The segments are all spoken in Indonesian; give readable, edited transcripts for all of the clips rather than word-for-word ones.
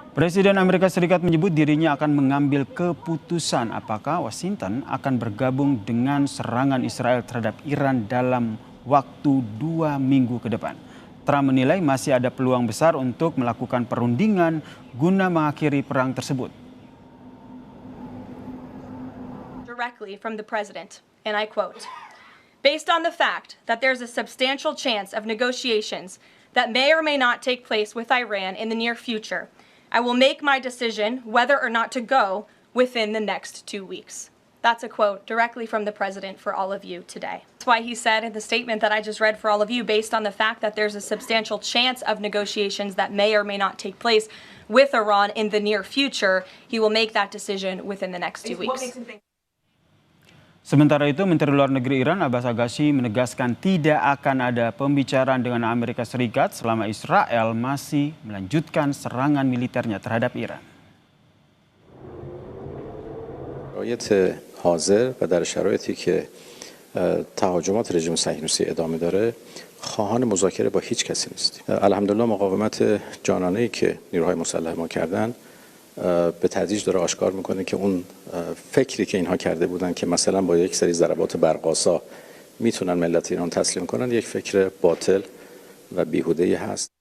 Presiden Amerika Serikat menyebut dirinya akan mengambil keputusan apakah Washington akan bergabung dengan serangan Israel terhadap Iran dalam waktu 2 minggu ke depan. Trump menilai masih ada peluang besar untuk melakukan perundingan guna mengakhiri perang tersebut. Directly from the president, and I quote, "Based on the fact that there's a substantial chance of negotiations that may or may not take place with Iran in the near future, I will make my decision whether or not to go within the next 2 weeks." That's a quote directly from the president for all of you today. That's why he said in the statement that I just read for all of you, based on the fact that there's a substantial chance of negotiations that may or may not take place with Iran in the near future, he will make that decision within the next 2 weeks. Sementara itu, Menteri Luar Negeri Iran Abbas Agassi menegaskan tidak akan ada pembicaraan dengan Amerika Serikat selama Israel masih melanjutkan serangan militernya terhadap Iran. شرایط حاضر و در شرایطی که تهاجمات رژیم صهیونیستی ادامه داره خواهان مذاکره با هیچ کسی نیستیم. الحمدلله مقاومت جانانه‌ای که نیروهای مسلح ما کردن به تدریج داره آشکار میکنه که اون فکری که اینها کرده بودن که مثلا با یک سری ضربات برق‌آسا میتونن ملت ایران تسلیم کنن یک فکر باطل و بیهوده‌ای هست.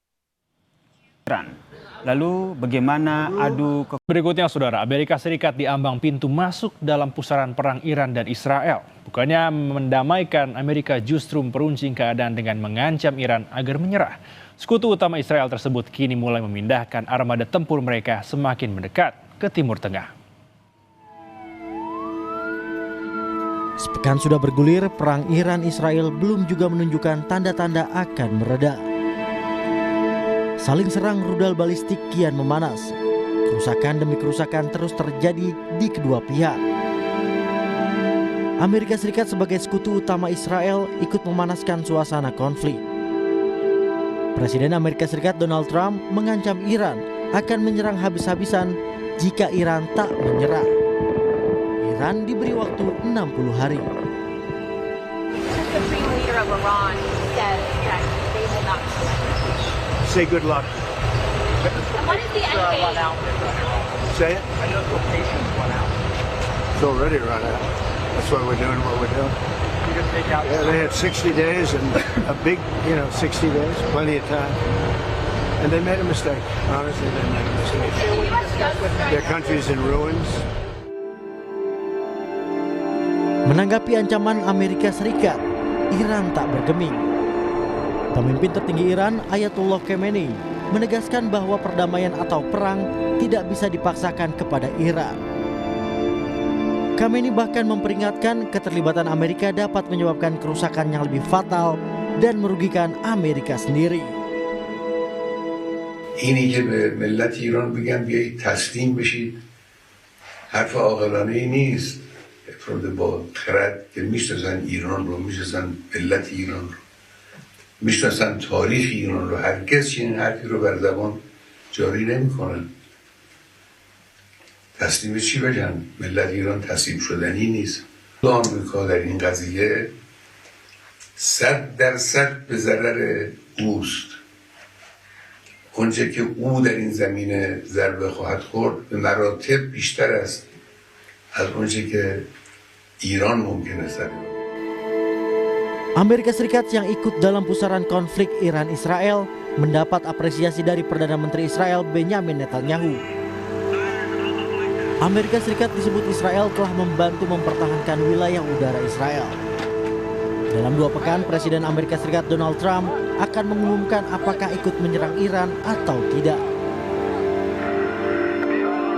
Lalu bagaimana adu Berikutnya, Saudara, Amerika Serikat diambang pintu masuk dalam pusaran perang Iran dan Israel. Bukannya mendamaikan, Amerika justru memperuncing keadaan dengan mengancam Iran agar menyerah. Sekutu utama Israel tersebut kini mulai memindahkan armada tempur mereka semakin mendekat ke Timur Tengah. Sepekan sudah bergulir, perang Iran-Israel belum juga menunjukkan tanda-tanda akan mereda. Saling serang rudal balistik kian memanas. Kerusakan demi kerusakan terus terjadi di kedua pihak. Amerika Serikat sebagai sekutu utama Israel ikut memanaskan suasana konflik. Presiden Amerika Serikat Donald Trump mengancam Iran akan menyerang habis-habisan jika Iran tak menyerah. Iran diberi waktu 60 hari. Say good luck. And what is the end date? Say it. I know the location's run out. It's already run out. That's why we're doing what we're doing. Yeah, they had 60 days and a big, 60 days, plenty of time. And they made a mistake. Honestly, they made a mistake. Their country's in ruins. Menanggapi ancaman Amerika Serikat, Iran tak bergeming. Pemimpin tertinggi Iran, Ayatollah Khamenei, menegaskan bahwa perdamaian atau perang tidak bisa dipaksakan kepada Iran. Khamenei bahkan memperingatkan keterlibatan Amerika dapat menyebabkan kerusakan yang lebih fatal dan merugikan Amerika sendiri. اینی که به ملت ایران بگن بیایید تسلیم بشید حرف عاقلانه‌ای نیست. افراد با خرد که میشناسن ایران رو، میشناسن ملت ایران رو، میشناسن تاریخ ایران رو، هرگز چنین حرفی رو بر زبان جاری نمیکنن. تسلیم چی بگن؟ ملت ایران تسلیم شدنی نیست. آمریکا در این قضیه 100% به ضرر اوست. اونچه که او در این زمینه ضربه خواهد خورد به مراتب بیشتر است از اونچه که ایران ممکن است. Amerika Serikat yang ikut dalam pusaran konflik Iran-Israel mendapat apresiasi dari Perdana Menteri Israel Benjamin Netanyahu. Amerika Serikat disebut Israel telah membantu mempertahankan wilayah udara Israel. Dalam 2 pekan, Presiden Amerika Serikat Donald Trump akan mengumumkan apakah ikut menyerang Iran atau tidak.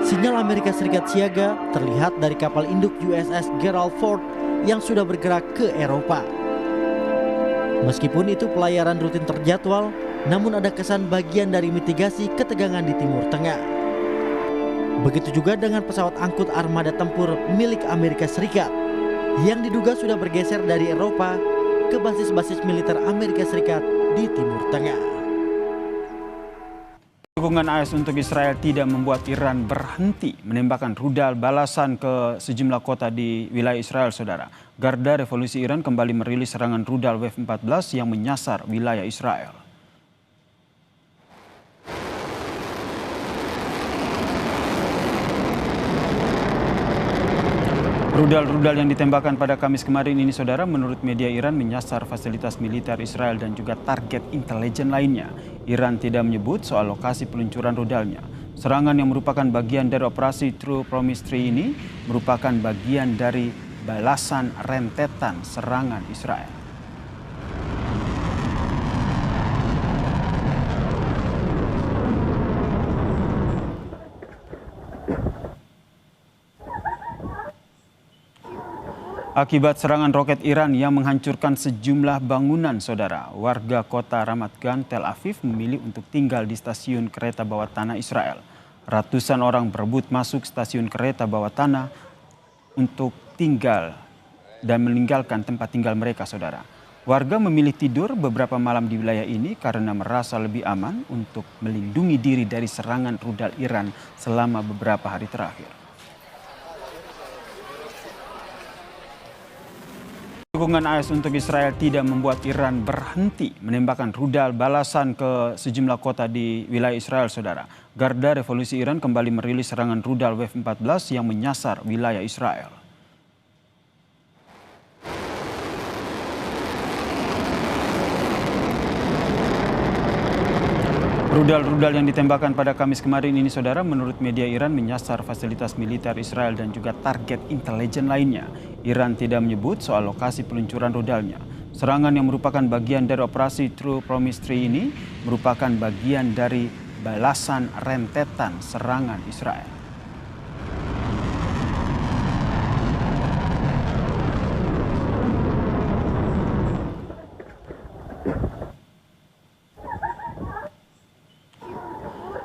Sinyal Amerika Serikat siaga terlihat dari kapal induk USS Gerald Ford yang sudah bergerak ke Eropa. Meskipun itu pelayaran rutin terjadwal, namun ada kesan bagian dari mitigasi ketegangan di Timur Tengah. Begitu juga dengan pesawat angkut armada tempur milik Amerika Serikat yang diduga sudah bergeser dari Eropa ke basis-basis militer Amerika Serikat di Timur Tengah. Dukungan AS untuk Israel tidak membuat Iran berhenti menembakkan rudal balasan ke sejumlah kota di wilayah Israel, Saudara. Garda Revolusi Iran kembali merilis serangan rudal Wave 14 yang menyasar wilayah Israel. Rudal-rudal yang ditembakkan pada Kamis kemarin ini, saudara, menurut media Iran menyasar fasilitas militer Israel dan juga target intelijen lainnya. Iran tidak menyebut soal lokasi peluncuran rudalnya. Serangan yang merupakan bagian dari operasi True Promise 3 ini merupakan bagian dari balasan rentetan serangan Israel. Akibat serangan roket Iran yang menghancurkan sejumlah bangunan, saudara, warga kota Ramat Gan, Tel Aviv memilih untuk tinggal di stasiun kereta bawah tanah Israel. Ratusan orang berebut masuk stasiun kereta bawah tanah untuk tinggal dan meninggalkan tempat tinggal mereka, saudara. Warga memilih tidur beberapa malam di wilayah ini karena merasa lebih aman untuk melindungi diri dari serangan rudal Iran selama beberapa hari terakhir. Dukungan AS untuk Israel tidak membuat Iran berhenti menembakkan rudal balasan ke sejumlah kota di wilayah Israel, saudara. Garda Revolusi Iran kembali merilis serangan rudal Wave-14 yang menyasar wilayah Israel. Rudal-rudal yang ditembakkan pada Kamis kemarin ini, saudara, menurut media Iran menyasar fasilitas militer Israel dan juga target intelijen lainnya. Iran tidak menyebut soal lokasi peluncuran rudalnya. Serangan yang merupakan bagian dari operasi True Promise 3 ini merupakan bagian dari balasan rentetan serangan Israel.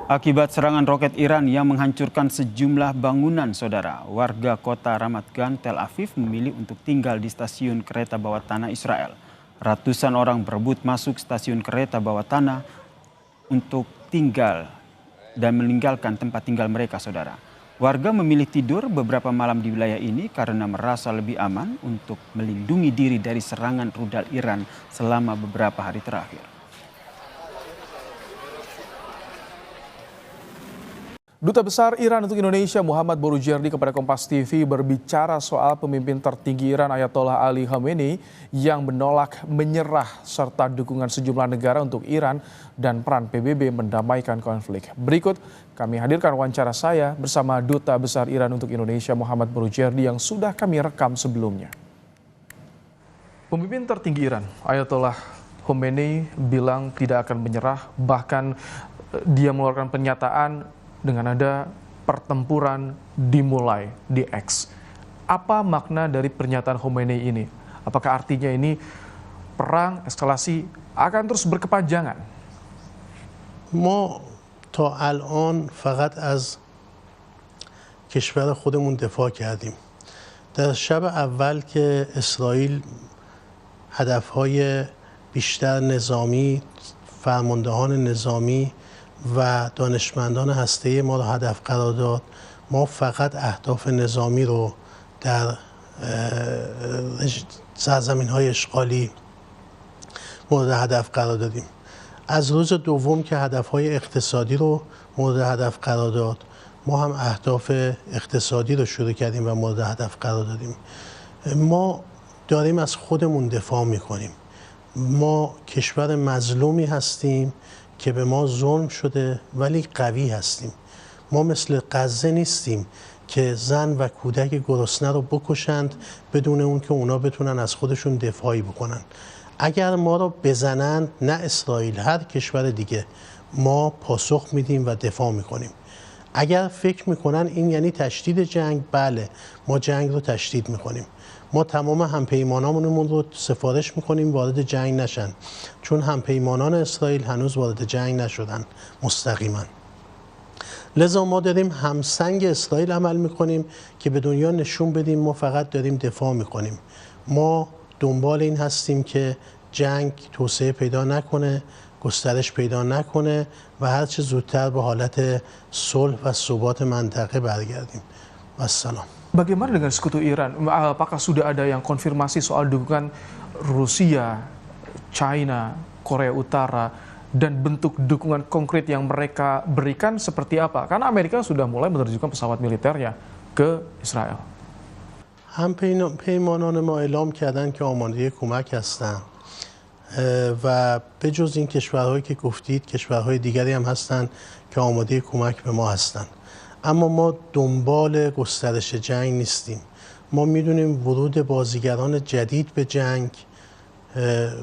Akibat serangan roket Iran yang menghancurkan sejumlah bangunan, saudara, warga kota Ramat Gan, Tel Aviv memilih untuk tinggal di stasiun kereta bawah tanah Israel. Ratusan orang berebut masuk stasiun kereta bawah tanah untuk tinggal dan meninggalkan tempat tinggal mereka, saudara. Warga memilih tidur beberapa malam di wilayah ini karena merasa lebih aman untuk melindungi diri dari serangan rudal Iran selama beberapa hari terakhir. Duta Besar Iran untuk Indonesia Muhammad Borujerdi kepada Kompas TV berbicara soal pemimpin tertinggi Iran Ayatollah Ali Khamenei yang menolak menyerah serta dukungan sejumlah negara untuk Iran dan peran PBB mendamaikan konflik. Berikut kami hadirkan wawancara saya bersama Duta Besar Iran untuk Indonesia Muhammad Borujerdi yang sudah kami rekam sebelumnya. Pemimpin tertinggi Iran Ayatollah Khamenei bilang tidak akan menyerah, bahkan dia mengeluarkan pernyataan dengan ada pertempuran dimulai di X. Apa makna dari pernyataan Khamenei ini? Apakah artinya ini perang, eskalasi akan terus berkepanjangan? ما تا الان فقط از کشور خودمون دفاع کردیم. در شب اول که اسرائیل هدفهای بیشتر نظامی، فرماندهان نظامی و دانشمندان هسته‌ای ما رو هدف قرار داد، ما فقط اهداف نظامی رو در سرزمین‌های اشغالی مورد هدف قرار دادیم. از روز دوم که هدف‌های اقتصادی رو مورد هدف قرار داد، ما هم اهداف اقتصادی رو شروع کردیم و مورد هدف قرار دادیم. ما داریم از خودمون دفاع می‌کنیم. ما کشور مظلومی هستیم که به ما ظلم شده ولی قوی هستیم. ما مثل غزه نیستیم که زن و کودک گرسنه رو بکشند بدون اون که اونا بتونن از خودشون دفاعی بکنن. اگر ما رو بزنند، نه اسرائیل، هر کشور دیگه، ما پاسخ میدیم و دفاع میکنیم. اگر فکر میکنن این یعنی تشدید جنگ، بله، ما جنگ رو تشدید میکنیم. ما تمام همپیمانامون رو سفارش میکنیم وارد جنگ نشن، چون همپیمانان اسرائیل هنوز وارد جنگ نشدن مستقیما. لذا ما داریم همسنگ اسرائیل عمل میکنیم که به دنیا نشون بدیم ما فقط داریم دفاع میکنیم. ما دنبال این هستیم که جنگ توسعه پیدا نکنه، گسترش پیدا نکنه و هر چه زودتر به حالت صلح و ثبات منطقه برگردیم. و السلام. Bagaimana dengan sekutu Iran? Apakah sudah ada yang konfirmasi soal dukungan Rusia, China, Korea Utara, dan bentuk dukungan konkret yang mereka berikan seperti apa? Karena Amerika sudah mulai menerjunkan pesawat militernya ke Israel. هم پیمانان ما اعلام کردن که آماده کمک هستند و به جز این کشورهایی که گفتید کشورهای دیگری هم هستند که آماده کمک به ما هستند. اما ما دنبال گسترش جنگ نیستیم. ما میدونیم ورود بازیگران جدید به جنگ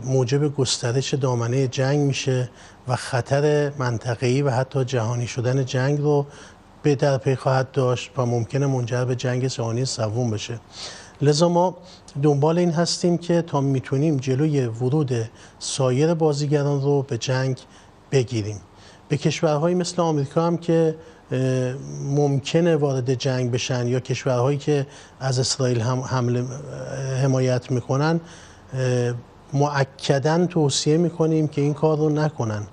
موجب گسترش دامنه جنگ میشه و خطر منطقه‌ای و حتی جهانی شدن جنگ رو به در پی خواهد داشت و ممکنه منجر به جنگ جهانی سوم بشه. لذا ما دنبال این هستیم که تا میتونیم جلوی ورود سایر بازیگران رو به جنگ بگیریم. به کشورهایی مثل آمریکا هم که ممکنه وارد جنگ بشن یا کشورهایی که از اسرائیل حمایت میکنن مؤکداً توصیه میکنیم که این کار رو نکنن،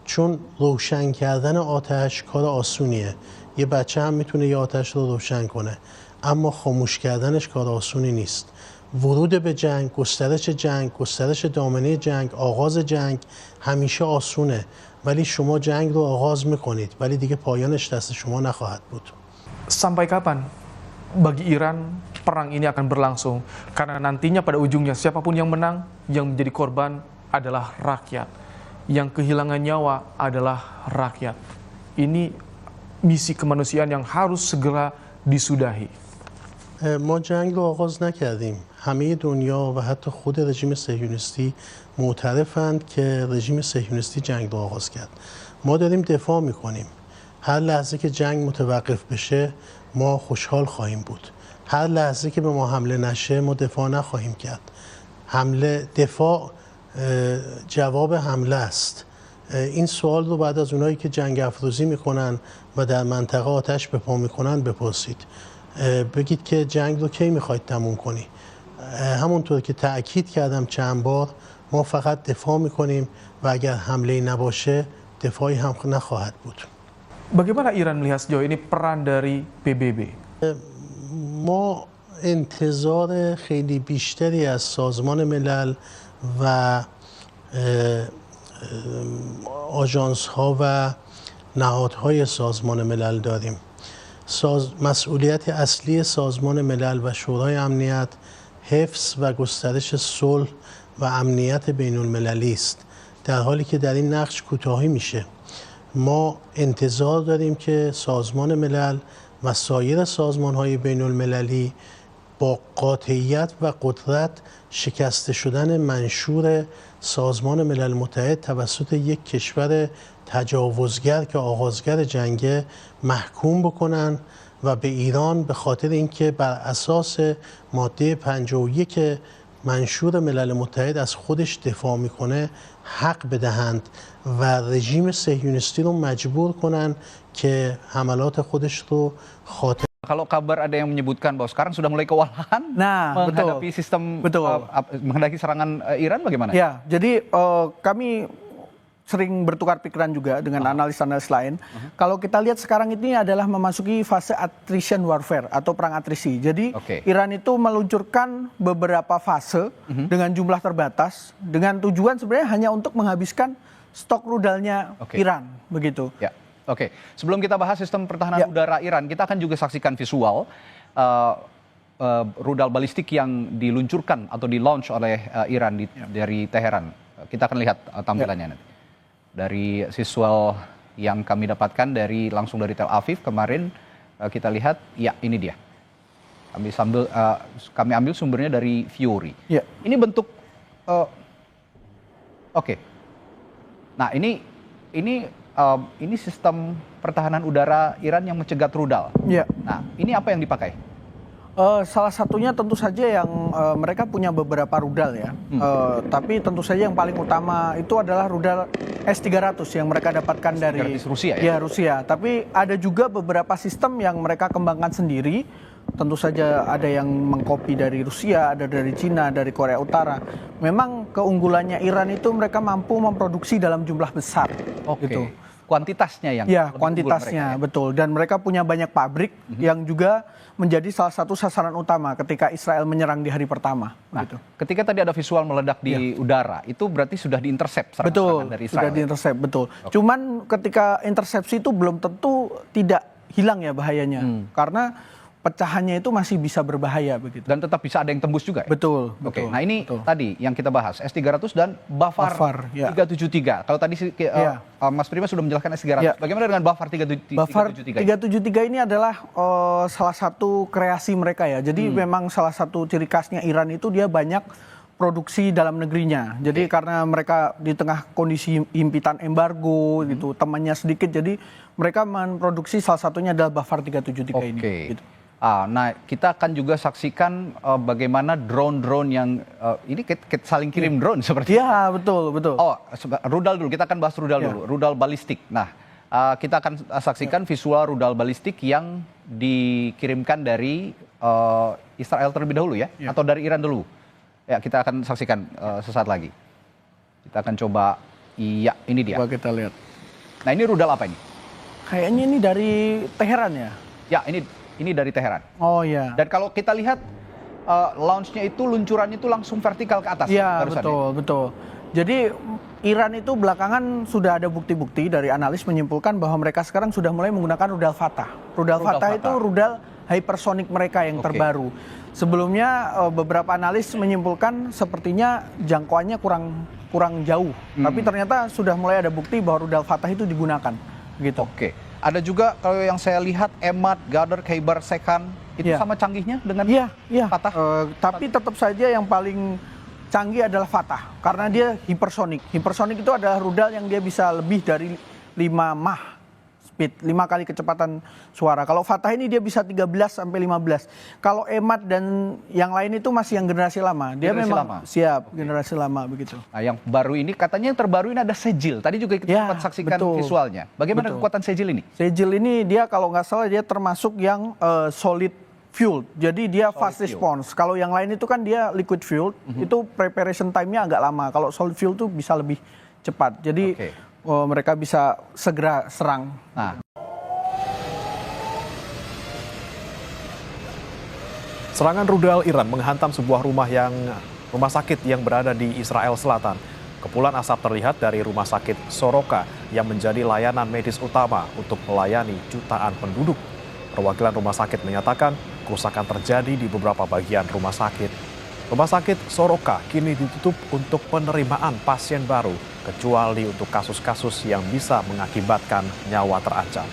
چون روشن کردن آتش کار آسونیه. یه بچه هم میتونه یه آتش رو روشن کنه، اما خاموش کردنش کار آسونی نیست. ورود به جنگ، گسترش دامنه جنگ، آغاز جنگ همیشه آسونه، ولی شما جنگ رو آغاز میکنید ولی دیگه پایانش دست شما نخواهد بود. Sampai kapan bagi Iran perang ini akan berlangsung? Karena nantinya pada ujungnya siapapun yang menang, yang menjadi korban adalah rakyat. Yang kehilangan nyawa adalah rakyat. Ini misi kemanusiaan yang harus segera disudahi. ما جنگ رو آغاز نکردیم. همه دنیا و حتی خود رژیم صهیونیستی معترفند که رژیم صهیونیستی جنگ رو آغاز کرد. ما داریم دفاع میکنیم. هر لحظه که جنگ متوقف بشه ما خوشحال خواهیم بود. هر لحظه که به ما حمله نشه ما دفاع نخواهیم کرد. دفاع جواب حمله است. این سوال رو بعد از اونایی که جنگ افروزی میکنن و در منطقه آتش به پا میکنن بپرسید. بگید که جنگ رو کی میخواید تموم کنی؟ همونطور که تأکید کردم چند بار ما فقط دفاع میکنیم و اگر حمله نباشه دفاعی هم نخواهد بود. Bagaimana Iran melihat sejauh ini peran dari PBB? ما انتظار خیلی بیشتری از سازمان ملل و آژانس ها و نهادهای سازمان ملل داریم. مسئولیت اصلی سازمان ملل و شورای امنیت حفظ و گسترش صلح و امنیت بین المللی است، در حالی که در این نقش کوتاهی میشه. ما انتظار داریم که سازمان ملل و سایر سازمان‌های بین المللی با قاطعیت و قدرت شکسته شدن منشور سازمان ملل متحد توسط یک کشور تجاوزگر که آغازگر جنگه محکوم بکنن و به ایران به خاطر اینکه بر اساس ماده 51 منشور ملل متحد از خودش دفاع میکنه حق بدهند و رژیم صهیونیستی رو مجبور کنن که حملات خودش رو خاتمه. Kalau kabar ada yang menyebutkan bahwa sekarang sudah mulai kewalahan menghadapi sistem menghadapi serangan Iran, bagaimana? Ya, jadi kami sering bertukar pikiran juga dengan analis-analis lain. Kalau kita lihat sekarang ini adalah memasuki fase attrition warfare atau perang atrisi. Jadi Iran itu meluncurkan beberapa fase dengan jumlah terbatas dengan tujuan sebenarnya hanya untuk menghabiskan stok rudalnya Iran, begitu. Ya. Oke, sebelum kita bahas sistem pertahanan udara Iran, kita akan juga saksikan visual rudal balistik yang diluncurkan atau di-launch oleh Iran dari Teheran. Kita akan lihat tampilannya nanti. Dari visual yang kami dapatkan langsung dari Tel Aviv kemarin, kita lihat, ya ini dia. Kami ambil sumbernya dari Fury. Ini bentuk, nah ini sistem pertahanan udara Iran yang mencegat rudal. Nah, ini apa yang dipakai? Salah satunya tentu saja yang mereka punya beberapa rudal ya. Tapi tentu saja yang paling utama itu adalah rudal S-300 yang mereka dapatkan dari Rusia ya? Ya, Rusia. Tapi ada juga beberapa sistem yang mereka kembangkan sendiri. Tentu saja ada yang mengkopi dari Rusia, ada dari Cina, dari Korea Utara. Memang keunggulannya Iran itu mereka mampu memproduksi dalam jumlah besar. Gitu. Kuantitasnya yang kuantitasnya betul, dan mereka punya banyak pabrik yang juga menjadi salah satu sasaran utama ketika Israel menyerang di hari pertama. Nah, ketika tadi ada visual meledak di udara, itu berarti sudah diintercept serangan dari Israel. Sudah diintercept, betul. Cuman ketika intersepsi itu belum tentu tidak hilang ya bahayanya, karena pecahannya itu masih bisa berbahaya begitu. Dan tetap bisa ada yang tembus juga ya? Betul. Oke, nah ini tadi yang kita bahas, S-300 dan Bafar 373. Kalau tadi Mas Prima sudah menjelaskan S-300, bagaimana dengan Bafar 373? Bafar 373 ini adalah salah satu kreasi mereka ya. Jadi memang salah satu ciri khasnya Iran itu dia banyak produksi dalam negerinya. Jadi karena mereka di tengah kondisi himpitan embargo gitu, temannya sedikit, jadi mereka memproduksi salah satunya adalah Bafar 373 ini. Gitu. Nah, kita akan juga saksikan bagaimana drone-drone yang ini saling kirim drone seperti. Iya, betul. Oh, rudal dulu. Kita akan bahas rudal dulu. Rudal balistik. Nah, kita akan saksikan visual rudal balistik yang dikirimkan dari Israel terlebih dahulu ya, atau dari Iran dulu. Ya, kita akan saksikan sesaat lagi. Kita akan coba. Iya, ini dia. Coba kita lihat. Nah, ini rudal apa ini? Kayaknya ini dari Teheran ya. Ya, ini dari Teheran. Oh iya. Dan kalau kita lihat launch-nya itu luncurannya itu langsung vertikal ke atas. Iya, betul. Jadi Iran itu belakangan sudah ada bukti-bukti dari analis menyimpulkan bahwa mereka sekarang sudah mulai menggunakan rudal Fatah. Rudal Fatah itu rudal hypersonic mereka yang terbaru. Sebelumnya beberapa analis menyimpulkan sepertinya jangkauannya kurang jauh. Tapi ternyata sudah mulai ada bukti bahwa rudal Fatah itu digunakan. Gitu. Oke. Ada juga kalau yang saya lihat Emad, Ghadar, Khaibar, Sekhan itu sama canggihnya dengan Fatah. Tapi tetap saja yang paling canggih adalah Fatah karena dia hipersonik. Hipersonik itu adalah rudal yang dia bisa lebih dari 5 Mach speed, 5 kali kecepatan suara. Kalau Fatah ini dia bisa 13 sampai 15. Kalau Emad dan yang lain itu masih yang generasi lama. Dia memang generasi lama begitu. Nah, yang baru ini katanya yang terbaru ini ada Sejil. Tadi juga kita sempat saksikan visualnya. Bagaimana kekuatan Sejil ini? Sejil ini dia kalau nggak salah dia termasuk yang solid fuel. Jadi dia fast response. Kalau yang lain itu kan dia liquid fuel, itu preparation time-nya agak lama. Kalau solid fuel itu bisa lebih cepat. Jadi mereka bisa segera serang. Nah. Serangan rudal Iran menghantam sebuah rumah sakit yang berada di Israel Selatan. Kepulan asap terlihat dari rumah sakit Soroka yang menjadi layanan medis utama untuk melayani jutaan penduduk. Perwakilan rumah sakit menyatakan kerusakan terjadi di beberapa bagian rumah sakit. Rumah sakit Soroka kini ditutup untuk penerimaan pasien baru, kecuali untuk kasus-kasus yang bisa mengakibatkan nyawa terancam.